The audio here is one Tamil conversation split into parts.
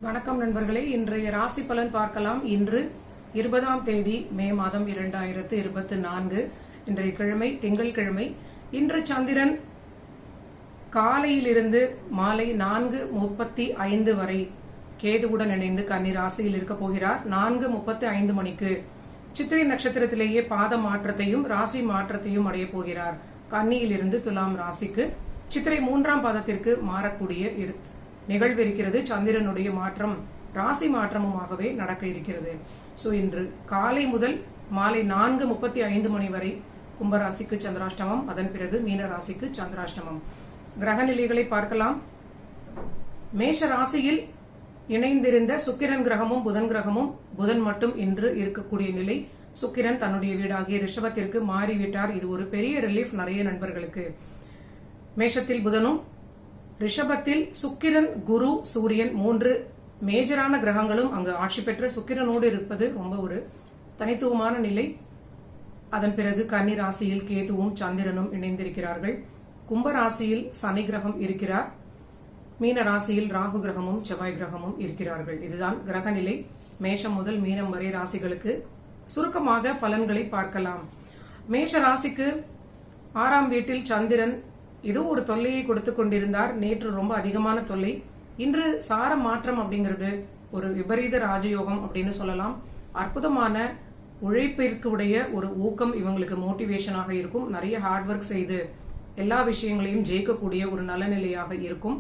வணக்கம் நண்பர்களே, இன்றைய ராசி பலன் பார்க்கலாம். இன்று 20ஆம் தேதி மே மாதம் 2024. இன்றைய கிழமை திங்கட்கிழமை. இன்று சந்திரன் காலையிலிருந்து மாலை 4:35 வரை கேதுவுடன் இணைந்து கன்னி ராசியில் இருக்க போகிறார். 4:35 மணிக்கு சித்திரை நட்சத்திரத்திலேயே பாத மாற்றத்தையும் ராசி மாற்றத்தையும் அடைய போகிறார். கன்னியிலிருந்து துலாம் ராசிக்கு சித்திரை 3ஆம் பாதத்திற்கு மாறக்கூடிய நிகழ்வு இருக்கிறது. சந்திரனுடைய மாற்றம் ராசி மாற்றமுமாகவே நடக்க இருக்கிறது. சோ இன்று காலை முதல் மாலை 4:35 மணி வரை கும்பராசிக்கு சந்திராஷ்டமம், அதன் பிறகு மீன ராசிக்கு சந்திராஷ்டமம். கிரக நிலைகளை பார்க்கலாம். மேஷ ராசியில் இணைந்திருந்த சுக்கிரன் கிரகமும் புதன் கிரகமும், புதன் மட்டும் இன்று இருக்கக்கூடிய நிலை. சுக்கிரன் தன்னுடைய வீடாகிய ரிஷபத்திற்கு மாறிவிட்டார். இது ஒரு பெரிய ரிலீஃப் நிறைய நண்பர்களுக்கு. மேஷத்தில் புதனும், ரிஷபத்தில் சுக்கிரன், குரு, சூரியன் 3 மேஜரான கிரகங்களும் அங்கு ஆட்சி பெற்ற சுக்கிரனோடு இருப்பது ரொம்ப ஒரு தனித்துவமான நிலை. அதன் பிறகு கன்னி ராசியில் கேதுவும் சந்திரனும் இணைந்திருக்கிறார்கள். கும்ப ராசியில் சனி கிரகம் இருக்கிறார். மீன ராசியில் ராகு கிரகமும் செவ்வாய் கிரகமும் இருக்கிறார்கள். இதுதான் கிரக நிலை. மேஷம் முதல் மீனம் வரை ராசிகளுக்கு சுருக்கமாக பலன்களை பார்க்கலாம். மேஷ ராசிக்கு 6ஆம் வீட்டில் சந்திரன் ஏதோ ஒரு தொல்லையை கொடுத்து கொண்டிருந்தார். நேற்று ரொம்ப அதிகமான தொல்லை. இன்று சார மாற்றம் அப்படிங்கிறது ஒரு விபரீத ராஜயோகம் அப்படின்னு சொல்லலாம். அற்புதமான உழைப்பிற்கு உடைய ஒரு ஊக்கம் இவங்களுக்கு மோட்டிவேஷனாக இருக்கும். நிறைய ஹார்ட் ஒர்க் செய்து எல்லா விஷயங்களையும் ஜெயிக்கக்கூடிய ஒரு நலநிலையாக இருக்கும்.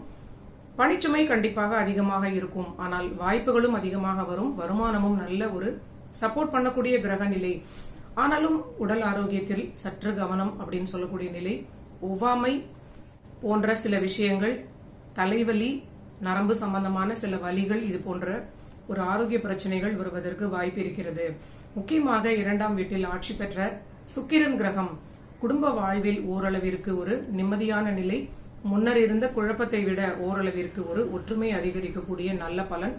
பணிச்சுமை கண்டிப்பாக அதிகமாக இருக்கும். ஆனால் வாய்ப்புகளும் அதிகமாக வரும். வருமானமும் நல்ல ஒரு சப்போர்ட் பண்ணக்கூடிய கிரக நிலை. ஆனாலும் உடல் ஆரோக்கியத்தில் சற்று கவனம் அப்படின்னு சொல்லக்கூடிய நிலை. ஒவ்வாமை போன்ற சில விஷயங்கள், தலைவலி, நரம்பு சம்பந்தமான சில வலிகள், இது போன்ற ஒரு ஆரோக்கிய பிரச்சனைகள் வருவதற்கு வாய்ப்பு இருக்கிறது. முக்கியமாக 2ஆம் வீட்டில் ஆட்சி பெற்ற சுக்கிரன் கிரகம் குடும்ப வாழ்வில் ஓரளவிற்கு ஒரு நிம்மதியான நிலை. முன்னர் இருந்த குழப்பத்தை விட ஓரளவிற்கு ஒரு ஒற்றுமை அதிகரிக்கக்கூடிய நல்ல பலன்.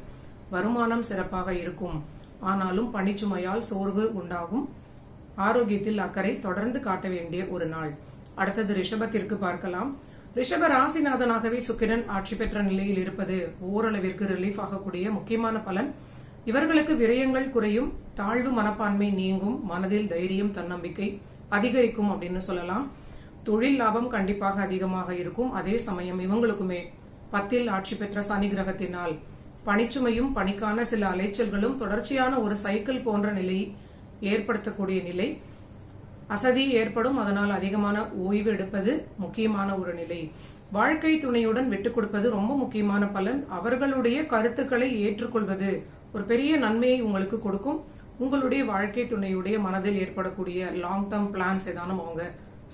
வருமானம் சிறப்பாக இருக்கும். ஆனாலும் பணிச்சுமையால் சோர்வு உண்டாகும். ஆரோக்கியத்தில் அக்கறை தொடர்ந்து காட்ட வேண்டிய ஒரு நாள். அடுத்தது ரிஷபத்திற்கு பார்க்கலாம். ரிஷப ராசிநாதனாகவே சுக்கிரன் ஆட்சி பெற்ற நிலையில் இருப்பது ஓரளவிற்கு ரிலீஃப் ஆகக்கூடிய முக்கியமான பலன். இவர்களுக்கு விரயங்கள் குறையும், தாழ்வு மனப்பான்மை நீங்கும், மனதில் தைரியம், தன்னம்பிக்கை அதிகரிக்கும் அப்படின்னு சொல்லலாம். தொழில் லாபம் கண்டிப்பாக அதிகமாக இருக்கும். அதே சமயம் இவங்களுக்குமே 10ல் ஆட்சி பெற்ற சனி கிரகத்தினால் பணிச்சுமையும் பணிக்கான சில அலைச்சல்களும் தொடர்ச்சியான ஒரு சைக்கிள் போன்ற நிலை ஏற்படுத்தக்கூடிய நிலை. அசதி ஏற்படும். அதனால் அதிகமான ஓய்வு எடுப்பது முக்கியமான ஒரு நிலை. வாழ்க்கை துணையுடன் விட்டுக் கொடுப்பது ரொம்ப முக்கியமான பலன். அவர்களுடைய கருத்துக்களை ஏற்றுக்கொள்வது ஒரு பெரிய நன்மையை உங்களுக்கு கொடுக்கும். உங்களுடைய வாழ்க்கை துணையுடைய மனதில் ஏற்படக்கூடிய லாங் டேர்ம் பிளான்ஸ் ஏதானும் அவங்க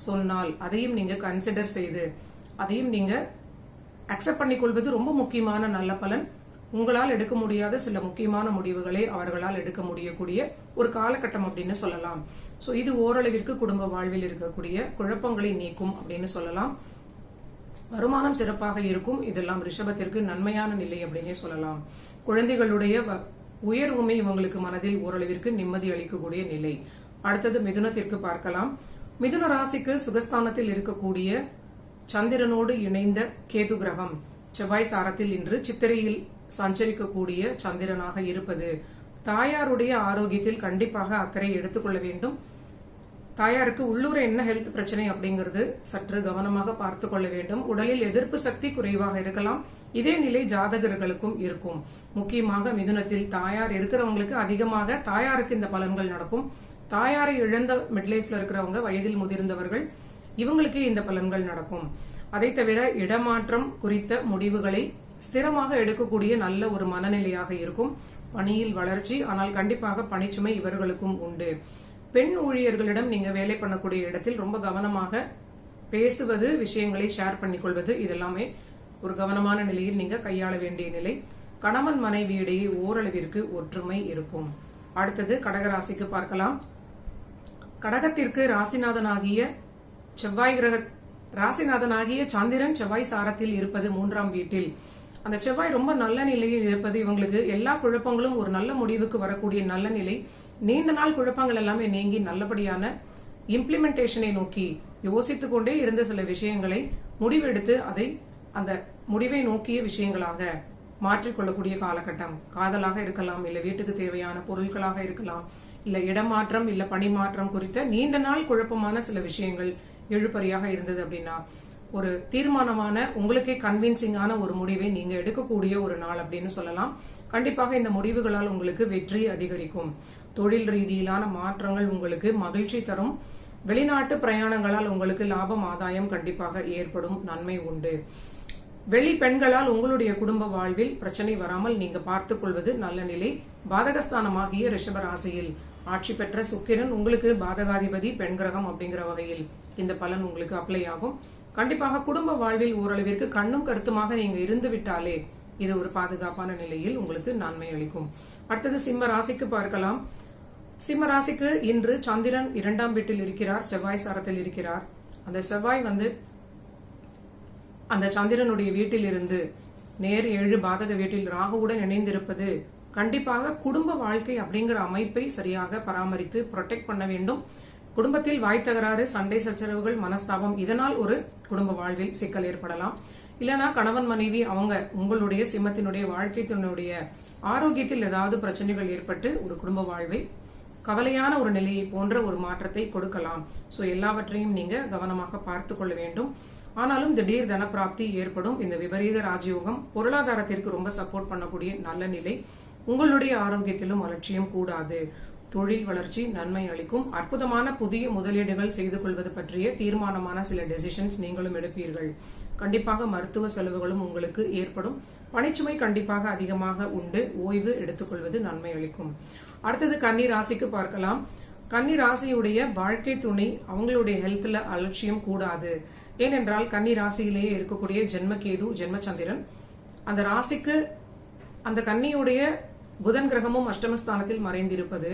சொன்னால் அதையும் நீங்க கன்சிடர் செய்து அதையும் நீங்க அக்செப்ட் பண்ணிக்கொள்வது ரொம்ப முக்கியமான நல்ல பலன். உங்களால் எடுக்க முடியாத சில முக்கியமான முடிவுகளை அவர்களால் எடுக்க முடியக்கூடிய ஒரு காலகட்டம் அப்படின்னு சொல்லலாம். சோ இது ஓரளவிற்கு குடும்ப வாழ்வில் இருக்கக்கூடிய குழப்பங்களை நீக்கும் அப்படின்னு சொல்லலாம். வருமானம் சிறப்பாக இருக்கும். இதெல்லாம் ரிஷபத்திற்கு நன்மையான நிலை அப்படின்னே சொல்லலாம். குழந்தைகளுடைய உயர்வுமை இவங்களுக்கு மனதில் ஓரளவிற்கு நிம்மதி அளிக்கக்கூடிய நிலை. அடுத்தது மிதுனத்திற்கு பார்க்கலாம். மிதுன ராசிக்கு சுகஸ்தானத்தில் இருக்கக்கூடிய சந்திரனோடு இணைந்த கேது கிரகம் செவ்வாய் சாரத்தில் இன்று சித்திரையில் சஞ்சரிக்கக்கூடிய சந்திரனாக இருப்பது தாயாருடைய ஆரோக்கியத்தில் கண்டிப்பாக அக்கறை எடுத்துக்கொள்ள வேண்டும். தாயாருக்கு உள்ளூர என்ன ஹெல்த் பிரச்சனை அப்படிங்கிறது சற்று கவனமாக பார்த்து கொள்ள வேண்டும். உடலில் எதிர்ப்பு சக்தி குறைவாக இருக்கலாம். இதே நிலை ஜாதகர்களுக்கும் இருக்கும். முக்கியமாக மிதுனத்தில் தாயார் இருக்கிறவங்களுக்கு அதிகமாக தாயாருக்கு இந்த பலன்கள் நடக்கும். தாயாரை இழந்த மிட்லைஃப்ல இருக்கிறவங்க, வயதில் முதிர்ந்தவர்கள், இவங்களுக்கு இந்த பலன்கள் நடக்கும். அதை தவிர இடமாற்றம் குறித்த முடிவுகளை ஸ்திரமாக எடுக்கக்கூடிய நல்ல ஒரு மனநிலையாக இருக்கும். பணியில் வளர்ச்சி, ஆனால் கண்டிப்பாக பணிச்சுமை இவர்களுக்கும் உண்டு. பெண் ஊழியர்களிடம் நீங்க வேலை பண்ணக்கூடிய இடத்தில் ரொம்ப கவனமாக பேசுவது, விஷயங்களை ஷேர் பண்ணிக்கொள்வது, இதெல்லாமே ஒரு கவனமான நிலையில் நீங்க கையாள வேண்டிய நிலை. கணவன் மனைவியிடையே ஓரளவிற்கு ஒற்றுமை இருக்கும். அடுத்தது கடகராசிக்கு பார்க்கலாம். கடகத்திற்கு ராசிநாதனாகிய சந்திரன் செவ்வாய் சாரத்தில் இருப்பது 3ஆம் வீட்டில். அந்த செவ்வாய் ரொம்ப நல்ல நிலையில் இருப்பது இவங்களுக்கு எல்லா குழப்பங்களும் ஒரு நல்ல முடிவுக்கு வரக்கூடிய நல்ல நிலை. நீண்ட நாள் குழப்பங்கள் எல்லாமே நீங்கி நல்லபடியான இம்ப்ளிமெண்டேஷனை நோக்கி யோசித்துக் கொண்டே இருந்த சில விஷயங்களை முடிவெடுத்து அதை அந்த முடிவை நோக்கிய விஷயங்களாக மாற்றிக்கொள்ளக்கூடிய காலகட்டம். காதலாக இருக்கலாம், இல்ல வீட்டுக்கு தேவையான பொருட்களாக இருக்கலாம், இல்ல இடமாற்றம், இல்ல பணிமாற்றம் குறித்த நீண்ட நாள் குழப்பமான சில விஷயங்கள் எழுப்பறியாக இருந்தது அப்படின்னா ஒரு தீர்மானமான, உங்களுக்கே கன்வின்சிங்கான ஒரு முடிவை நீங்க எடுக்கக்கூடிய ஒரு நாள் அப்படின்னு சொல்லலாம். கண்டிப்பாக இந்த முடிவுகளால் உங்களுக்கு வெற்றி அதிகரிக்கும். தொழில் ரீதியிலான மாற்றங்கள் உங்களுக்கு மகிழ்ச்சி தரும். வெளிநாட்டு பிரயாணங்களால் உங்களுக்கு லாபம், ஆதாயம் கண்டிப்பாக ஏற்படும். நன்மை உண்டு. வெளி பெண்களால் உங்களுடைய குடும்ப வாழ்வில் பிரச்சனை வராமல் நீங்க பார்த்துக் கொள்வது நல்ல நிலை. பாதகஸ்தானமாகிய ரிஷப ராசியில் ஆட்சி பெற்ற சுக்கிரன் உங்களுக்கு பாதகாதிபதி, பெண் கிரகம் அப்படிங்கிற வகையில் இந்த பலன் உங்களுக்கு அப்ளை ஆகும். கண்டிப்பாக குடும்ப வாழ்வில் ஓரளவிற்கு கண்ணும் கருத்துமாக நீங்க இருந்து விட்டாலே இது ஒரு பாதுகாப்பான நிலையில் உங்களுக்கு நன்மை அளிக்கும். அடுத்தது சிம்ம ராசிக்கு பார்க்கலாம். சிம்ம ராசிக்கு இன்று சந்திரன் 2ஆம் வீட்டில் இருக்கிறார், செவ்வாய் சாரத்தில் இருக்கிறார். அந்த செவ்வாய் அந்த சந்திரனுடைய வீட்டில் இருந்து நேர் 7 பாதக வீட்டில் ராகுவுடன் இணைந்திருப்பது கண்டிப்பாக குடும்ப வாழ்க்கை அப்படிங்கிற அமைப்பை சரியாக பராமரித்து ப்ரொடெக்ட் பண்ண வேண்டும். குடும்பத்தில் வாய் தகராறு, சண்டை சச்சரவுகள், மனஸ்தாபம், இதனால் ஒரு குடும்ப வாழ்வில் சிக்கல் ஏற்படலாம். இல்லனா கணவன் மனைவி அவங்க உங்களுடைய சிம்மத்தினுடைய வாழ்க்கையினுடைய ஆரோக்கியத்தில் ஏதாவது பிரச்சனைகள் ஏற்பட்டு ஒரு குடும்ப வாழ்வை கவலையான ஒரு நிலையை போன்ற ஒரு மாற்றத்தை கொடுக்கலாம். சோ எல்லாவற்றையும் நீங்க கவனமாக பார்த்து கொள்ள வேண்டும். ஆனாலும் திடீர் தனப்பிராப்தி ஏற்படும். இந்த விபரீத ராஜயோகம் பொருளாதாரத்திற்கு ரொம்ப சப்போர்ட் பண்ணக்கூடிய நல்ல நிலை. உங்களுடைய ஆரோக்கியத்திலும் அலட்சியம் கூடாது. தொழில் வளர்ச்சி நன்மை அளிக்கும். அற்புதமான புதிய முதலீடுகள் செய்து கொள்வது பற்றிய தீர்மானமான சில டெசிஷன்ஸ் நீங்களும் எடுப்பீர்கள். கண்டிப்பாக மருத்துவ செலவுகளும் உங்களுக்கு ஏற்படும். பணிச்சுமை கண்டிப்பாக அதிகமாக உண்டு. ஓய்வு எடுத்துக்கொள்வது நன்மை அளிக்கும். அடுத்தது கன்னி ராசிக்கு பார்க்கலாம். கன்னி ராசியுடைய வாழ்க்கை துணை அவங்களுடைய ஹெல்த்ல அலட்சியம் கூடாது. ஏனென்றால் கன்னி ராசியிலேயே இருக்கக்கூடிய ஜென்மகேது, ஜென்மச்சந்திரன், அந்த ராசிக்கு அந்த கன்னியுடைய புதன் கிரகமும் அஷ்டமஸ்தானத்தில் மறைந்திருப்பது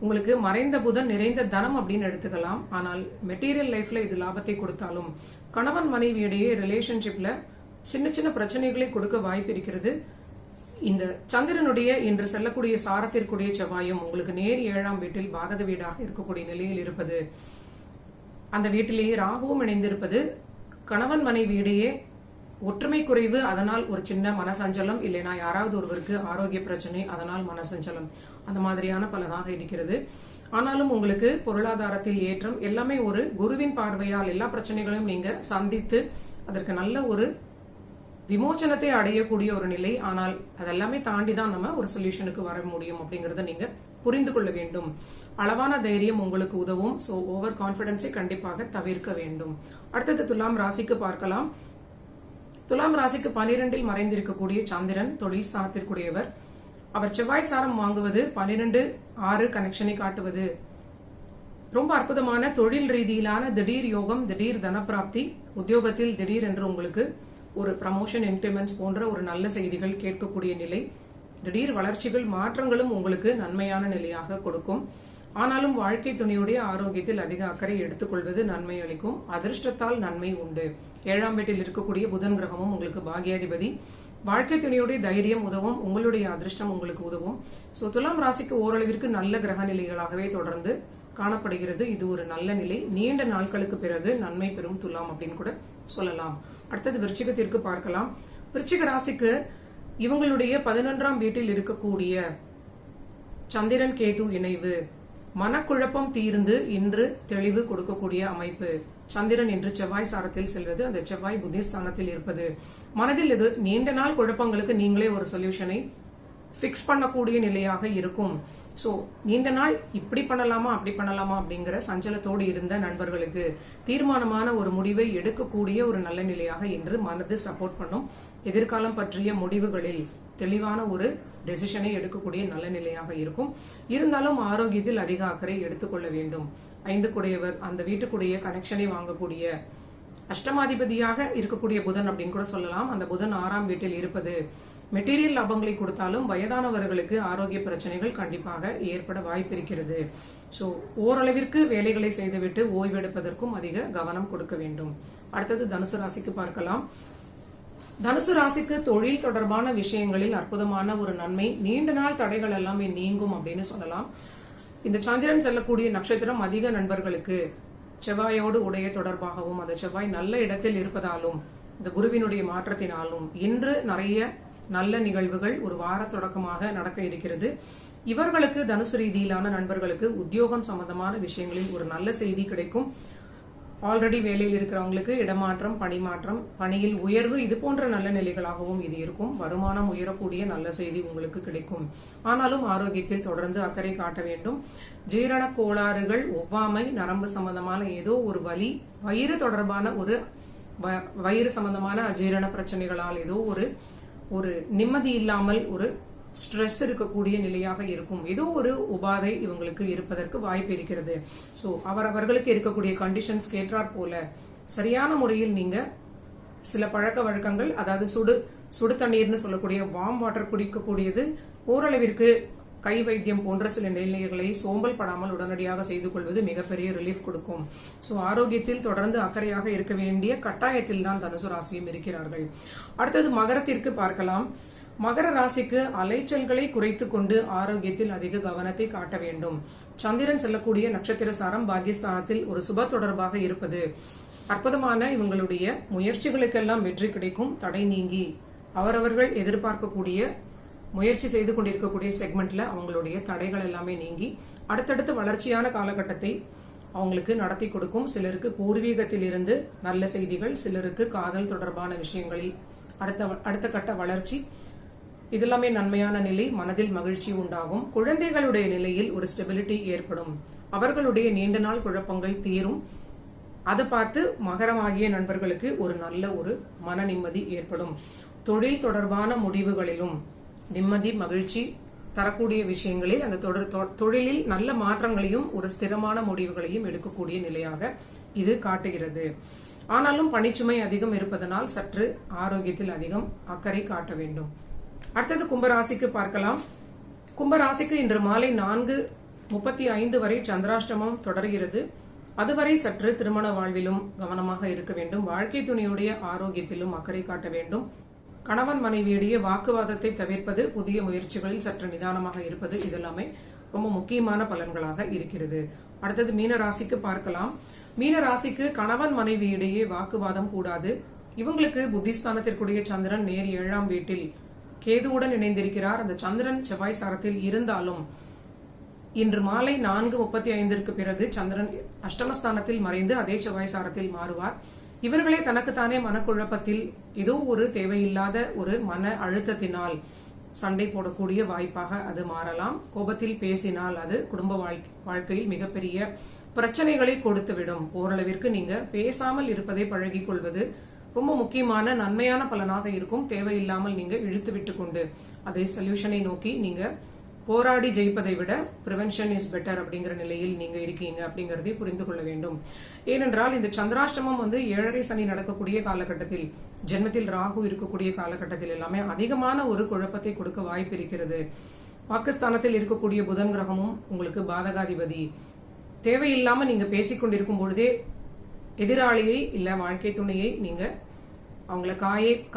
உங்களுக்கு மறைந்த புதன் நிறைந்த தனம் அப்படின்னு எடுத்துக்கலாம். ஆனால் மெட்டீரியல் லைஃப்ல இது லாபத்தை கொடுத்தாலும் கணவன் மனைவியிடையே ரிலேஷன்ஷிப்ல சின்ன சின்ன பிரச்சனைகளை கொடுக்க வாய்ப்பு இருக்கிறது. இந்த சந்திரனுடைய இன்று செல்லக்கூடிய சாரத்திற்குரிய செவ்வாயும் உங்களுக்கு நேர் 7ஆம் வீட்டில் பாதக வீடாக இருக்கக்கூடிய நிலையில் இருப்பது, அந்த வீட்டிலேயே ராகுவும் இணைந்திருப்பது கணவன் மனைவியிடையே ஒற்றுமை குறைவு, அதனால் ஒரு சின்ன மனசஞ்சலம், இல்லைனா யாராவது ஒருவருக்கு ஆரோக்கிய பிரச்சனை, அதனால் மனசஞ்சலம், அந்த மாதிரியான பலனாக இருக்கிறது. ஆனாலும் உங்களுக்கு பொருளாதாரத்தில் ஏற்றம், எல்லாமே ஒரு குருவின் பார்வையால் எல்லா பிரச்சனைகளையும் நீங்க சந்தித்து அதற்கு நல்ல ஒரு விமோச்சனத்தை அடையக்கூடிய ஒரு நிலை. ஆனால் அதெல்லாமே தாண்டிதான் நம்ம ஒரு சொல்யூஷனுக்கு வர முடியும் அப்படிங்கறத நீங்க புரிந்து கொள்ள வேண்டும். அளவான தைரியம் உங்களுக்கு உதவும். சோ ஓவர் கான்பிடன்ஸை கண்டிப்பாக தவிர்க்க வேண்டும். அடுத்தது துலாம் ராசிக்கு பார்க்கலாம். துலாம் ராசிக்கு 12இல் மறைந்திருக்கக்கூடிய சந்திரன் தொழில் ஸ்தானத்திற்குரியவர். அவர் செவ்வாய் சாரம் வாங்குவது 12-6 கனெக்ஷனை காட்டுவது ரொம்ப அற்புதமான தொழில் ரீதியிலான திடீர் யோகம், திடீர் தனப்பிராப்தி, உத்தியோகத்தில் திடீர் என்று உங்களுக்கு ஒரு ப்ரமோஷன், இன்கிரிமெண்ட்ஸ் போன்ற ஒரு நல்ல செய்திகள் கேட்கக்கூடிய நிலை. திடீர் வளர்ச்சிகள், மாற்றங்களும் உங்களுக்கு நன்மையான நிலையாக கொடுக்கும். ஆனாலும் வாழ்க்கை துணையுடைய ஆரோக்கியத்தில் அதிக அக்கறை எடுத்துக்கொள்வது நன்மை அளிக்கும். அதிர்ஷ்டத்தால் நன்மை உண்டு. 7ஆம் வீட்டில் இருக்கக்கூடிய புதன் கிரகமும் உங்களுக்கு பாகியாதிபதி. வாழ்க்கை துணையுடைய தைரியம் உதவும். உங்களுடைய அதிர்ஷ்டம் உங்களுக்கு உதவும். சோ துலாம் ராசிக்கு ஓரளவிற்கு நல்ல கிரக நிலைகளாகவே தொடர்ந்து காணப்படுகிறது. இது ஒரு நல்ல நிலை. நீண்ட நாட்களுக்கு பிறகு நன்மை பெறும் துலாம் அப்படின்னு கூட சொல்லலாம். அடுத்தது விருச்சிகத்திற்கு பார்க்கலாம். விருச்சிக ராசிக்கு இவங்களுடைய 11ஆம் வீட்டில் இருக்கக்கூடிய சந்திரன் கேது இணைவு மனக்குழப்பம் தீர்ந்து இன்று தெளிவு கொடுக்கக்கூடிய அமைப்பு. சந்திரன் என்று செவ்வாய் சாரத்தில் செல்வது, அந்த செவ்வாய் புத்திஸ்தானத்தில் இருப்பது மனதில் இது நீண்ட நாள் குழப்பங்களுக்கு நீங்களே ஒரு சொல்யூஷனை பிக்ஸ் பண்ணக்கூடிய நிலையாக இருக்கும். சோ நீண்ட நாள் இப்படி பண்ணலாமா அப்படி பண்ணலாமா அப்படிங்கிற சஞ்சலத்தோடு இருந்த நண்பர்களுக்கு தீர்மானமான ஒரு முடிவை எடுக்கக்கூடிய ஒரு நல்ல நிலையாக இன்று மனது சப்போர்ட் பண்ணும். எதிர்காலம் பற்றிய முடிவுகளில் தெளிவான ஒரு டெசிஷனை எடுக்கக்கூடிய நல்ல நிலையாக இருக்கும். இருந்தாலும் ஆரோக்கியத்தில் அதிக அக்கறை எடுத்துக்கொள்ள வேண்டும். 5 குடையவர், அந்த வீட்டுக்குடைய கனெக்ஷனை வாங்கக்கூடிய அஷ்டமாதிபதியாக இருக்கக்கூடிய புதன் அப்படின்னு கூட சொல்லலாம். அந்த புதன் 6ஆம் வீட்டில் இருப்பது மெட்டீரியல் லாபங்களை கொடுத்தாலும் வயதானவர்களுக்கு ஆரோக்கிய பிரச்சனைகள் கண்டிப்பாக ஏற்பட வாய்ப்பிருக்கிறது. சோ ஓரளவிற்கு வேலைகளை செய்துவிட்டு ஓய்வெடுப்பதற்கும் அதிக கவனம் கொடுக்க வேண்டும். அடுத்தது தனுசு ராசிக்கு பார்க்கலாம். தனுசு ராசிக்கு தொழில் தொடர்பான விஷயங்களில் அற்புதமான ஒரு நன்மை, நீண்ட நாள் தடைகள் எல்லாமே நீங்கும் அப்படின்னு சொல்லலாம். இந்த சந்திரன் செல்லக்கூடிய நட்சத்திரம் அதிக நண்பர்களுக்கு செவ்வாயோடு உடைய தொடர்பாகவும், அந்த செவ்வாய் நல்ல இடத்தில் இருப்பதாலும், இந்த குருவினுடைய மாற்றத்தினாலும் இன்று நிறைய நல்ல நிகழ்வுகள் ஒரு வார தொடக்கமாக நடக்க இருக்கிறது. இவர்களுக்கு தனுசு ரீதியிலான நண்பர்களுக்கு உத்தியோகம் சம்பந்தமான விஷயங்களில் ஒரு நல்ல செய்தி கிடைக்கும். ஆல்ரெடி வேலையில் இருக்கிறவங்களுக்கு இடமாற்றம், பணிமாற்றம், பணியில் உயர்வு, இது போன்ற நல்ல நிலைகளாகவும் இது இருக்கும். வருமானம் உயரக்கூடிய நல்ல செய்தி உங்களுக்கு கிடைக்கும். ஆனாலும் ஆரோக்கியத்தில் தொடர்ந்து அக்கறை காட்ட வேண்டும். ஜீரண கோளாறுகள், ஒவ்வாமை, நரம்பு சம்பந்தமான ஏதோ ஒரு வலி, வயிறு தொடர்பான வயிறு சம்பந்தமான அஜீரண பிரச்சனைகளால் ஏதோ ஒரு நிம்மதி இல்லாமல் ஒரு ஸ்ட்ரெஸ் இருக்கக்கூடிய நிலையாக இருக்கும். ஏதோ ஒரு உபாதை இவங்களுக்கு இருப்பதற்கு வாய்ப்பு இருக்கிறது. சோ அவர்களுக்கு இருக்கக்கூடிய கண்டிஷன்ஸ் கேட்டாற் போல சரியான முறையில் நீங்க சில பழக்க வழக்கங்கள், அதாவது சுடு தண்ணீர்னு சொல்லக்கூடிய வார்ம் வாட்டர் குடிக்கக்கூடியது, ஓரளவிற்கு கை வைத்தியம் போன்ற சில நிலைகளை சோம்பல் படாமல் உடனடியாக செய்து கொள்வது மிகப்பெரிய ரிலீஃப் கொடுக்கும். சோ ஆரோக்கியத்தில் தொடர்ந்து அக்கறையாக இருக்க வேண்டிய கட்டாயத்தில் தான் தனுசு ராசியும் இருக்கிறார்கள். அடுத்தது மகரத்திற்கு பார்க்கலாம். மகர ராசிக்கு அலைச்சல்களை குறைத்துக் கொண்டு ஆரோக்கியத்தில் அதிக கவனத்தை காட்ட வேண்டும். சந்திரன் செல்லக்கூடிய நட்சத்திர சாரம் பாகிஸ்தானத்தில் ஒரு சுப தொடர்பாக இருப்பது அற்புதமான இவங்களுடைய முயற்சிகளுக்கெல்லாம் வெற்றி கிடைக்கும். தடை நீங்கி அவரவர்கள் எதிர்பார்க்கக்கூடிய முயற்சி செய்து கொண்டிருக்கக்கூடிய செக்மெண்ட்ல அவங்களுடைய தடைகள் எல்லாமே நீங்கி அடுத்தடுத்த வளர்ச்சியான காலகட்டத்தை அவங்களுக்கு நடத்தி கொடுக்கும். சிலருக்கு பூர்வீகத்தில் இருந்து நல்ல செய்திகள், சிலருக்கு காதல் தொடர்பான விஷயங்களில் அடுத்த கட்ட வளர்ச்சி, இதெல்லாமே நன்மையான நிலை. மனதில் மகிழ்ச்சி உண்டாகும். குழந்தைகளுடைய நிலையில் ஒரு ஸ்டெபிலிட்டி ஏற்படும். அவர்களுடைய நீண்ட நாள் குழப்பங்கள் தீரும். அதை பார்த்து மகரமாகிய நண்பர்களுக்கு ஒரு நல்ல ஒரு மன நிம்மதி ஏற்படும். தொழில் தொடர்பான முடிவுகளிலும் நிம்மதி, மகிழ்ச்சி தரக்கூடிய விஷயங்களில் அந்த தொழிலில் நல்ல மாற்றங்களையும் ஒரு ஸ்திரமான முடிவுகளையும் எடுக்கக்கூடிய நிலையாக இது காட்டுகிறது. ஆனாலும் பணிச்சுமை அதிகம் இருப்பதனால் சற்று ஆரோக்கியத்தில் அதிகம் அக்கறை காட்ட வேண்டும். அடுத்தது கும்பராசிக்கு பார்க்கலாம். கும்பராசிக்கு இன்று மாலை 4:35 வரை சந்திராஷ்டமம் தொடர்கிறது. அதுவரை சற்று திருமண வாழ்விலும் கவனமாக இருக்க வேண்டும். வாழ்க்கை துணையுடைய ஆரோக்கியத்திலும் அக்கறை காட்ட வேண்டும். கணவன் மனைவியுடைய வாக்குவாதத்தை தவிர்ப்பது, புதிய முயற்சிகளில் சற்று நிதானமாக இருப்பது, இதெல்லாமே ரொம்ப முக்கியமான பலன்களாக இருக்கிறது. அடுத்தது மீன ராசிக்கு பார்க்கலாம். மீன ராசிக்கு கணவன் மனைவியிடையே வாக்குவாதம் கூடாது. இவங்களுக்கு புத்திஸ்தானத்திற்குரிய சந்திரன் நேர் 7ஆம் வீட்டில் கேதுவுடன் இணைந்திருக்கிறார். அந்த சந்திரன் செவ்வாய் சாரத்தில் இருந்தாலும் இன்று மாலை 4:35 பிறகு சந்திரன் அஷ்டமஸ்தானத்தில் மறைந்து அதே செவ்வாய் சாரத்தில் மாறுவார். இவர்களே தனக்குத்தானே மனக்குழப்பத்தில் ஏதோ ஒரு தேவையில்லாத ஒரு மன அழுத்தத்தினால் சண்டை போடக்கூடிய வாய்ப்பாக அது மாறலாம். கோபத்தில் பேசினால் அது குடும்ப வாழ்க்கையில் மிகப்பெரிய பிரச்சனைகளை கொடுத்துவிடும். ஓரளவிற்கு நீங்க பேசாமல் இருப்பதை பழகிக் கொள்வது ரொம்ப முக்கியமான நன்மையான பலனாக இருக்கும். தேவையில்லாமல் நீங்க இழுத்து விட்டு கொண்டு அதை சொல்யூஷனை நோக்கி நீங்க போராடி ஜெயிப்பதை விட பிரிவென்ஷன் இஸ் பெட்டர் அப்படிங்கிற நிலையில் நீங்க இருக்கீங்க அப்படிங்கறதை புரிந்து கொள்ள வேண்டும். ஏனென்றால் இந்த சந்திராஷ்டமம் 7.5 சனி நடக்கக்கூடிய காலகட்டத்தில், ஜென்மத்தில் ராகு இருக்கக்கூடிய காலகட்டத்தில் எல்லாமே அதிகமான ஒரு குழப்பத்தை கொடுக்க வாய்ப்பு இருக்கிறது. பாகிஸ்தானத்தில் இருக்கக்கூடிய புதன் கிரகமும் உங்களுக்கு பாதகாதிபதி. தேவையில்லாம நீங்க பேசிக்கொண்டிருக்கும் பொழுதே எதிராளியை இல்ல வாழ்க்கை துணையை நீங்க அவங்கள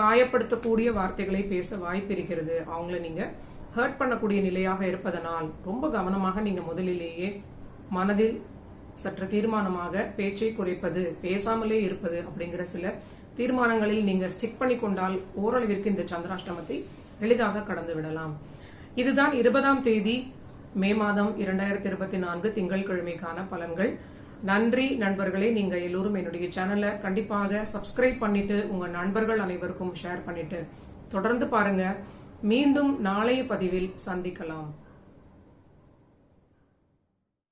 காயப்படுத்தக்கூடிய வார்த்தைகளை பேச வாய்ப்பு இருக்கிறது. அவங்கள நீங்க ஹர்ட் பண்ணக்கூடிய நிலையாக இருப்பதனால் ரொம்ப கவனமாக நீங்க முதலிலேயே மனதில் சற்று தீர்மானமாக பேச்சை குறைப்பது, பேசாமலே இருப்பது அப்படிங்கிற சில தீர்மானங்களில் நீங்க ஸ்டிக் பண்ணி கொண்டால் ஓரளவிற்கு இந்த சந்திராஷ்டமத்தை எளிதாக கடந்து விடலாம். இதுதான் 20ஆம் தேதி மே மாதம் 2024 திங்கட்கிழமைக்கான பலன்கள். நன்றி நண்பர்களே. நீங்க எல்லோரும் என்னுடைய சேனலை கண்டிப்பாக சப்ஸ்கிரைப் பண்ணிட்டு உங்க நண்பர்கள் அனைவருக்கும் ஷேர் பண்ணிட்டு தொடர்ந்து பாருங்க. மீண்டும் நாளைய பதிவில் சந்திக்கலாம்.